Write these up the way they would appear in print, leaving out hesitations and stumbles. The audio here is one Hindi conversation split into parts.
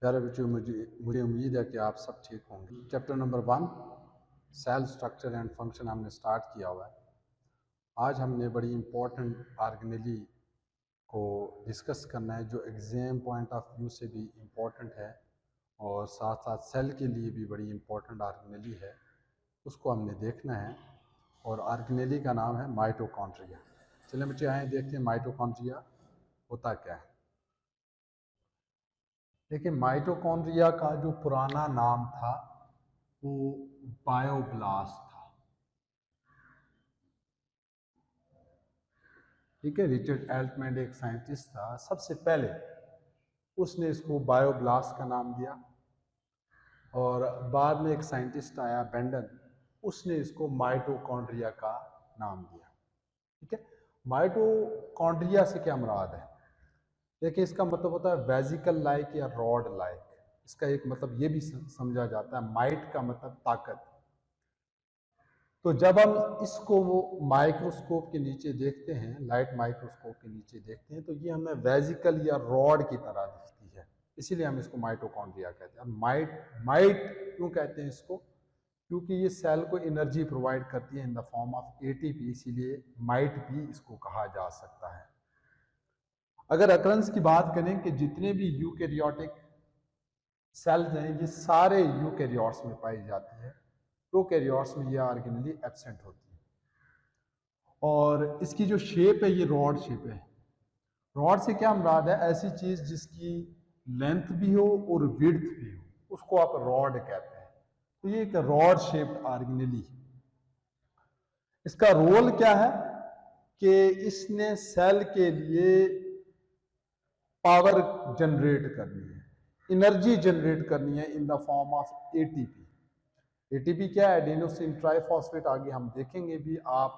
प्यारे बच्चों, मुझे उम्मीद है कि आप सब ठीक होंगे। Chapter number 1 cell structure and function हमने स्टार्ट किया हुआ है। आज हमने बड़ी इम्पोर्टेंट ऑर्गेनेली को डिस्कस करना है, जो एग्ज़ाम पॉइंट ऑफ व्यू से भी इम्पोर्टेंट है और साथ साथ सेल के लिए भी बड़ी इम्पोर्टेंट ऑर्गेनेली है। उसको हमने देखना है और ऑर्गेनेली का नाम है माइटोकॉन्ड्रिया। चलिए बच्चे आए देखते हैं माइटोकॉन्ड्रिया होता क्या है। देखिए, माइटोकॉन्ड्रिया का जो पुराना नाम था वो बायोब्लास्ट था। ठीक है, रिचर्ड एल्टमैन एक साइंटिस्ट था, सबसे पहले उसने इसको बायोब्लास्ट का नाम दिया और बाद में एक साइंटिस्ट आया बेंडन, उसने इसको माइटोकॉन्ड्रिया का नाम दिया। ठीक है, माइटोकॉन्ड्रिया से क्या मुराद है? देखिए, इसका मतलब होता है वेजिकल लाइक या रॉड लाइक। इसका एक मतलब ये भी समझा जाता है, माइट का मतलब ताकत। तो जब हम इसको वो माइक्रोस्कोप के नीचे देखते हैं, लाइट माइक्रोस्कोप के नीचे देखते हैं, तो ये हमें वेजिकल या रॉड की तरह दिखती है, इसीलिए हम इसको माइटोकॉन्ड्रिया कहते हैं। माइट माइट क्यों कहते हैं इसको? क्योंकि ये सेल को एनर्जी प्रोवाइड करती है in the form of ATP, इसीलिए माइट भी इसको कहा जा सकता है। अगर अकरेंस की बात करें कि जितने भी यूकैरियोटिक सेल्स हैं ये सारे यूकैरियोट्स में पाई जाती है, प्रोकैरियोट्स में ये ऑर्गेनेली एब्सेंट होती है। और इसकी जो शेप है ये रॉड शेप है। रॉड से क्या मुराद है? ऐसी चीज जिसकी लेंथ भी हो और विड्थ भी हो, उसको आप रॉड कहते हैं। तो ये एक रॉड शेप्ड ऑर्गेनेली। इसका रोल क्या है कि इसने सेल के लिए पावर जनरेट करनी है, एनर्जी जनरेट करनी है in the form of ATP. ATP क्या है? Adenosine triphosphate. आगे हम देखेंगे भी, आप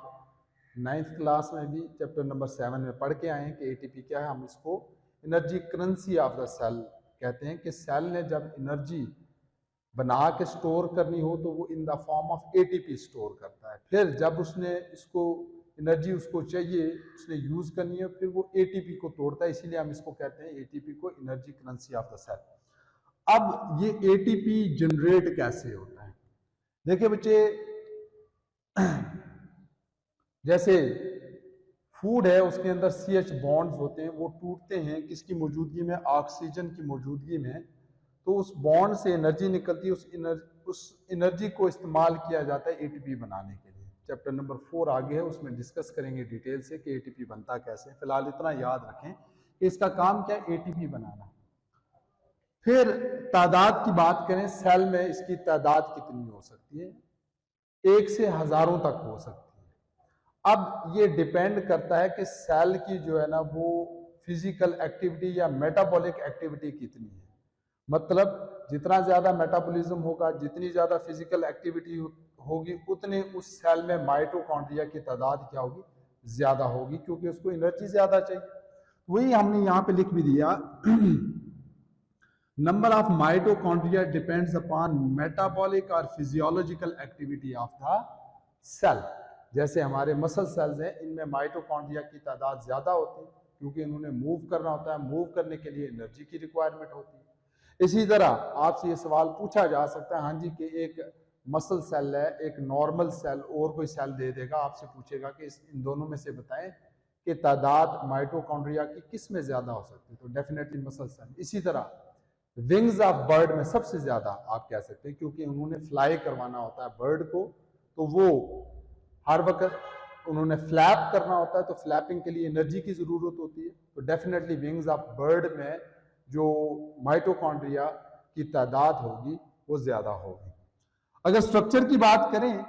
9th क्लास में भी चैप्टर नंबर 7 में पढ़ के आए हैं कि एटीपी क्या है। हम इसको energy currency of the cell कहते हैं कि सेल ने जब एनर्जी बना के स्टोर करनी हो तो वो in the form of ATP store करता है। फिर जब उसने इसको एनर्जी उसको चाहिए, उसने यूज करनी है, फिर वो एटीपी को तोड़ता है, इसीलिए हम इसको कहते हैं एटीपी को energy currency of the cell. अब ये एटीपी जनरेट कैसे होता है? देखिए बच्चे, जैसे फूड है उसके अंदर CH बॉन्ड्स होते हैं, वो टूटते हैं किसकी मौजूदगी में? ऑक्सीजन की मौजूदगी में। तो उस बॉन्ड से एनर्जी निकलती है, उस एनर्जी को इस्तेमाल किया जाता है एटीपी बनाने के लिए। चैप्टर नंबर 4 आगे है, उसमें डिस्कस करेंगे डिटेल से कि एटीपी बनता कैसे। फिलहाल इतना याद रखें कि इसका काम क्या है? एटीपी बनाना। फिर तादाद की बात करें, सेल में इसकी तादाद कितनी हो सकती है? 1 से हजारों तक हो सकती है। अब ये डिपेंड करता है कि सेल की जो है ना वो फिजिकल एक्टिविटी या मेटाबॉलिक एक्टिविटी कितनी है। मतलब जितना ज्यादा मेटाबॉलिज्म होगा, जितनी ज्यादा फिजिकल एक्टिविटी होगी, उतने उस सेल में माइटोकॉन्ड्रिया की तादाद क्या होगी? ज्यादा होगी, क्योंकि उसको एनर्जी ज्यादा चाहिए। वही हमने यहाँ पे लिख भी दिया, number of mitochondria depends upon metabolic और physiological activity of the cell. जैसे हमारे मसल सेल्स हैं, इनमें माइटोकॉन्ड्रिया की तादाद ज्यादा होती है, क्योंकि इन्होंने मूव करना होता है, मूव करने के लिए एनर्जी की रिक्वायरमेंट होती है। इसी तरह आपसे ये सवाल पूछा जा सकता है, हाँ जी, कि एक मसल सेल है, एक नॉर्मल सेल और कोई सेल दे देगा, आपसे पूछेगा कि इन दोनों में से बताएं कि तादाद माइटोकॉन्ड्रिया की किस में ज्यादा हो सकती है? तो डेफिनेटली मसल सेल। इसी तरह विंग्स ऑफ बर्ड में सबसे ज्यादा आप कह सकते हैं, क्योंकि उन्होंने फ्लाई करवाना होता है बर्ड को, तो वो हर वक्त उन्होंने फ्लैप करना होता है, तो फ्लैपिंग के लिए एनर्जी की जरूरत होती है। तो डेफिनेटली विंग्स ऑफ बर्ड में जो माइटोकॉन्ड्रिया की तादाद होगी वो ज्यादा होगी। अगर स्ट्रक्चर की बात करें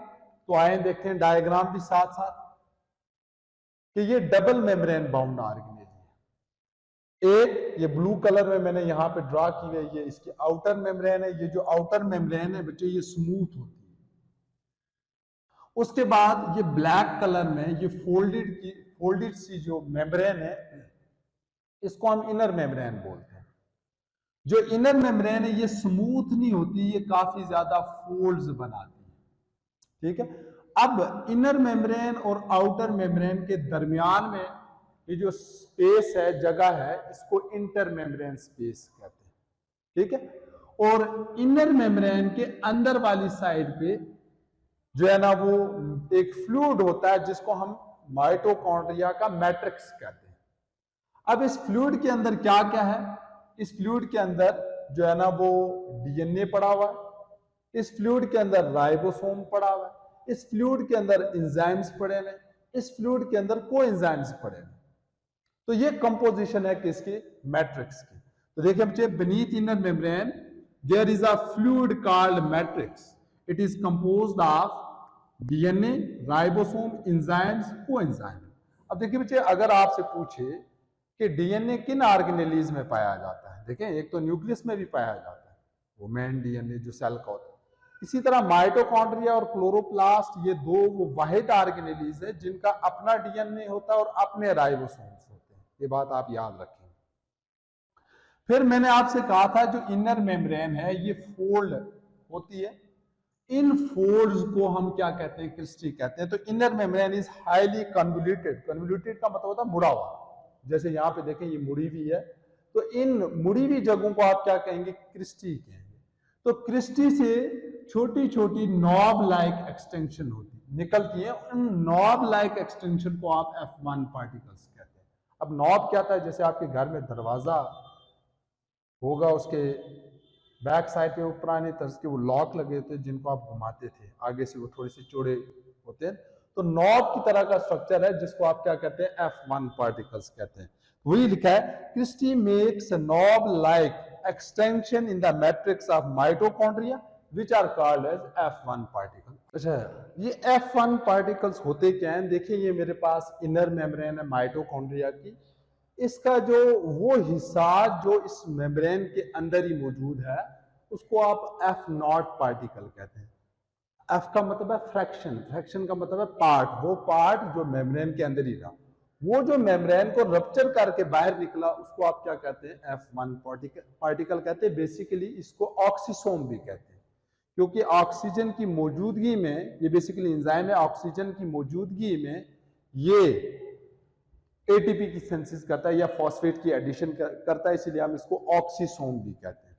तो आए देखते हैं डायग्राम भी साथ साथ, कि ये डबल मेम्ब्रेन बाउंड ऑर्गेनेली है। एक ये ब्लू कलर में मैंने यहां पे ड्रा की है, ये इसकी आउटर मेम्ब्रेन है। ये जो आउटर मेम्ब्रेन है बच्चे, ये स्मूथ होती है। उसके बाद ये ब्लैक कलर में ये फोल्डेड सी जो मेम्ब्रेन है, इसको हम इनर मेम्ब्रेन बोलते हैं। जो इनर मेम्ब्रेन है ये स्मूथ नहीं होती, ये काफी ज्यादा फोल्ड्स बनाती है। ठीक है, अब इनर मेम्ब्रेन और आउटर मेम्ब्रेन के दरमियान में ये जो स्पेस है, जगह है, इसको इंटर मेम्ब्रेन स्पेस कहते हैं। ठीक है। और इनर मेम्ब्रेन के अंदर वाली साइड पे जो है ना वो एक फ्लूइड होता है जिसको हम माइटोकॉन्ड्रिया का मैट्रिक्स कहते हैं। अब इस फ्लूइड के अंदर क्या क्या है? इस फ्लूइड के अंदर जो है ना वो डीएनए पड़ा हुआ है, इस फ्लूइड के अंदर राइबोसोम पड़ा हुआ है, इस फ्लूइड के अंदर एंजाइम्स पड़े हुए, इस फ्लूइड के अंदर कोएंजाइम्स पड़े हुए। तो ये कंपोजिशन है किसकी? मैट्रिक्स की। तो देखिए बच्चे, beneath inner membrane there is a fluid called matrix. It is composed of DNA, ribosome, enzymes, coenzyme. अब देखिए बच्चे, अगर आपसे पूछे कि डीएनए किन ऑर्गेनेलीज में पाया जाता है, देखें एक तो न्यूक्लियस में भी पाया जाता है, वो मेन डीएनए जो सेल का होता है। इसी तरह माइटोकॉन्ड्रिया और क्लोरोप्लास्ट, ये दो वो वाहिद ऑर्गेनेलीज है जिनका अपना डीएनए होता है और अपने राइबोसोम्स होते हैं। ये बात आप याद रखें। फिर मैंने आपसे कहा था जो इनर मेम्ब्रेन है ये फोल्ड होती है, इन फोल्ड्स को हम क्या कहते हैं? क्रिस्टी कहते हैं। तो inner membrane is highly convoluted. Convoluted का मतलब होता है मुड़ा हुआ, जैसे यहाँ पे देखें ये मुड़ी हुई है, तो इन मुड़ी हुई जगहों को आप क्या कहेंगे? क्रिस्टी कहेंगे। तो क्रिस्टी से छोटी छोटी नॉब लाइक एक्सटेंशन होती निकलती है, उन नॉब लाइक एक्सटेंशन को आप F1 पार्टिकल्स कहते हैं। अब नॉब क्या था? जैसे आपके घर में दरवाजा होगा, उसके बैक साइड पे वो पुराने तर्ज के वो लॉक लगे थे जिनको आप घुमाते थे, आगे से वो थोड़े से चौड़े होते हैं। तो नॉब की तरह का स्ट्रक्चर है जिसको आप क्या कहते हैं? F1 पार्टिकल्स कहते हैं। वही लिखा है, cristae makes knob like extension in the matrix of mitochondria which are called as F1 particle. अच्छा, ये F1 पार्टिकल्स होते क्या हैं? देखिए ये मेरे पास इनर मेम्ब्रेन है माइटोकॉन्ड्रिया की, इसका जो वो हिस्सा जो इस मेम्ब्रेन के अंदर ही मौजूद है उसको आप F0 पार्टिकल कहते हैं। F का मतलब है फ्रैक्शन, फ्रैक्शन का मतलब है पार्ट, वो पार्ट जो मेम्ब्रेन के अंदर ही रहा, वो जो मेम्ब्रेन को रप्चर करके बाहर निकला उसको आप क्या कहते हैं? F1 पार्टिकल कहते हैं। बेसिकली इसको ऑक्सीसोम भी कहते हैं, क्योंकि ऑक्सीजन की मौजूदगी में, ये बेसिकली एंजाइम है, ऑक्सीजन की मौजूदगी में ये एटीपी की सिंथेसिस करता है या फॉस्फेट की एडिशन करता है, इसीलिए हम इसको ऑक्सीसोम भी कहते हैं।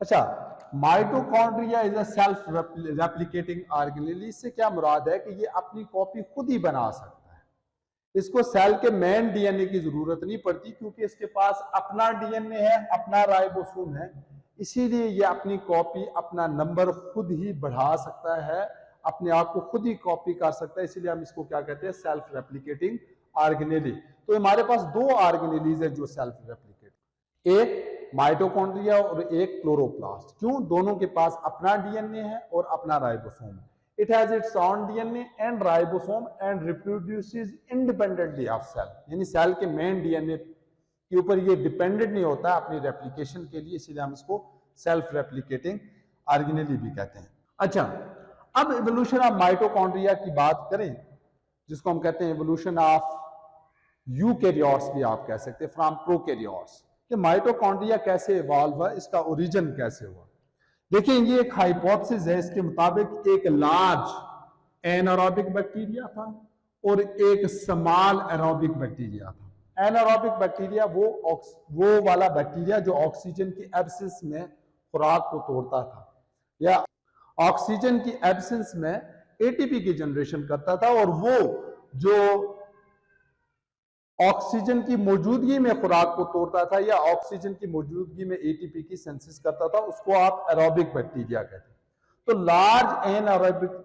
अच्छा, mitochondria is a self replicating organelle. इससे क्या मुराद है? कि ये अपनी कॉपी खुद ही बना सकता है, इसको सेल के मेन डीएनए की जरूरत नहीं पड़ती, क्योंकि इसके पास अपना डीएनए है, अपना राइबोसोम है, इसीलिए ये अपनी कॉपी, अपना नंबर खुद ही बढ़ा सकता है, अपने आप को खुद ही कॉपी कर सकता है, इसीलिए हम इसको क्या कहते हैं? Self replicating organelle. तो हमारे पास दो ऑर्गेनेलीज है जो सेल्फ रेप्लिकेट, एक माइटोकॉन्ड्रिया और एक क्लोरोप्लास्ट। क्यों? दोनों के पास अपना डीएनए है और अपना राइबोसोम है। It has its own DNA and ribosome and reproduces independently of cell, यानी सेल के मेन डीएनए के ऊपर ये डिपेंडेंट नहीं होता अपनी रेप्लिकेशन के लिए, इसीलिए हम इसको सेल्फ रेप्लिकेटिंग ऑर्गेनेली भी कहते हैं। अच्छा, अब इवोल्यूशन ऑफ माइटोकॉन्ड्रिया की बात करें, जिसको हम कहते हैं इवोल्यूशन ऑफ यूकैरियोट्स भी आप कह सकते हैं, फ्रॉम प्रोकैरियोट्स, कि माइटोकॉन्ड्रिया कैसे इवॉल्व हुआ, इसका ओरिजिन कैसे हुआ। देखिए ये एक हाइपोथेसिस है, इसके मुताबिक एक लार्ज एनारोबिक बैक्टीरिया था और एक स्मॉल एरोबिक बैक्टीरिया था। एनारोबिक बैक्टीरिया वो वाला बैक्टीरिया जो ऑक्सीजन की एब्सेंस में खुराक को तोड़ता था या ऑक्सीजन की एब्सेंस में एटीपी की जनरेशन करता था, और वो जो ऑक्सीजन की मौजूदगी में खुराक को तोड़ता था या ऑक्सीजन की मौजूदगी में एटीपी की सिंथेसिस करता था, उसको आप एरोबिक बैक्टीरिया कहते हैं। तो लार्ज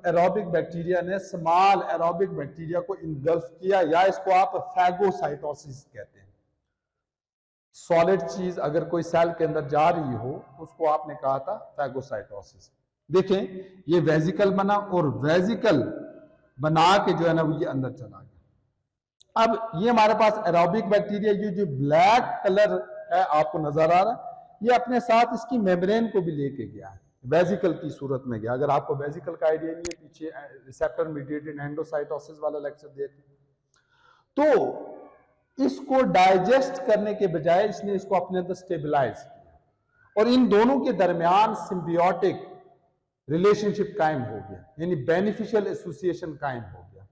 एरोबिक बैक्टीरिया ने स्मॉल एरोबिक बैक्टीरिया को इनगल्फ किया, या इसको आप फैगोसाइटोसिस कहते हैं। सॉलिड चीज अगर कोई सेल के अंदर जा रही हो उसको आपने कहा था फैगोसाइटोसिस। देखें ये वेजिकल बना और वेजिकल बना के जो है ना वो ये अंदर चला गया। अब ये हमारे पास एरोबिक बैक्टीरिया, ये जो ब्लैक कलर है आपको नजर आ रहा है, ये अपने साथ इसकी मेम्ब्रेन को भी लेके गया है, वेजिकल की सूरत में गया। अगर आपको वेजिकल का आइडिया नहीं है, पीछे रिसेप्टर मीडिएटेड एंडोसाइटोसिस वाला लेक्चर देखें। तो इसको डाइजेस्ट करने के बजाय इसने इसको अपने अंदर स्टेबलाइज किया और इन दोनों के दरमियान सिम्बियोटिक रिलेशनशिप कायम हो गया, यानी बेनिफिशियल एसोसिएशन कायम हो गया।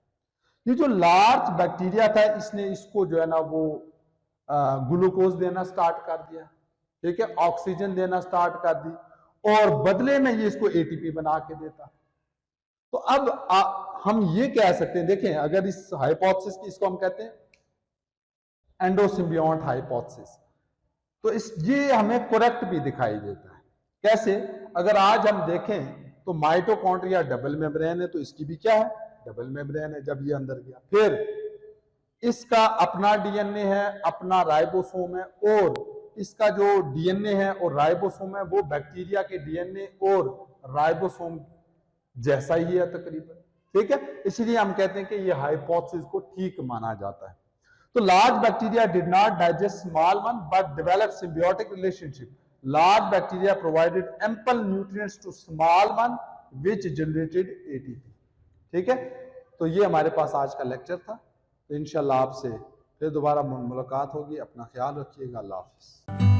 ये जो लार्ज बैक्टीरिया था इसने इसको जो है ना वो ग्लूकोज देना स्टार्ट कर दिया, ठीक है, ऑक्सीजन देना स्टार्ट कर दी और बदले में ये इसको एटीपी बना के देता। तो अब हम ये कह सकते हैं, देखें अगर इस हाइपोथेसिस की, इसको हम कहते हैं एंडोसिम्बियोंट हाइपोथेसिस, तो ये हमें करेक्ट भी दिखाई देता है। कैसे? अगर आज हम देखें तो माइटोकॉन्ड्रिया डबल मेम्ब्रेन है, तो इसकी भी क्या है, डबल मेम्ब्रेन है जब ये अंदर गया। फिर इसका अपना डीएनए है, अपना राइबोसोम है, और इसका जो डीएनए है और राइबोसोम है वो बैक्टीरिया के डीएनए और राइबोसोम जैसा ही है तकरीबन। ठीक है, इसलिए हम कहते हैं कि ये हाइपोथेसिस को ठीक माना जाता है। तो large bacteria did not digest small one but develop symbiotic relationship. Large bacteria provided ample nutrients to small one which generated ATP. ठीक है, तो ये हमारे पास आज का लेक्चर था। तो इंशाल्लाह आपसे फिर दोबारा मुलाकात होगी। अपना ख्याल रखिएगा। अल्लाह हाफिज़।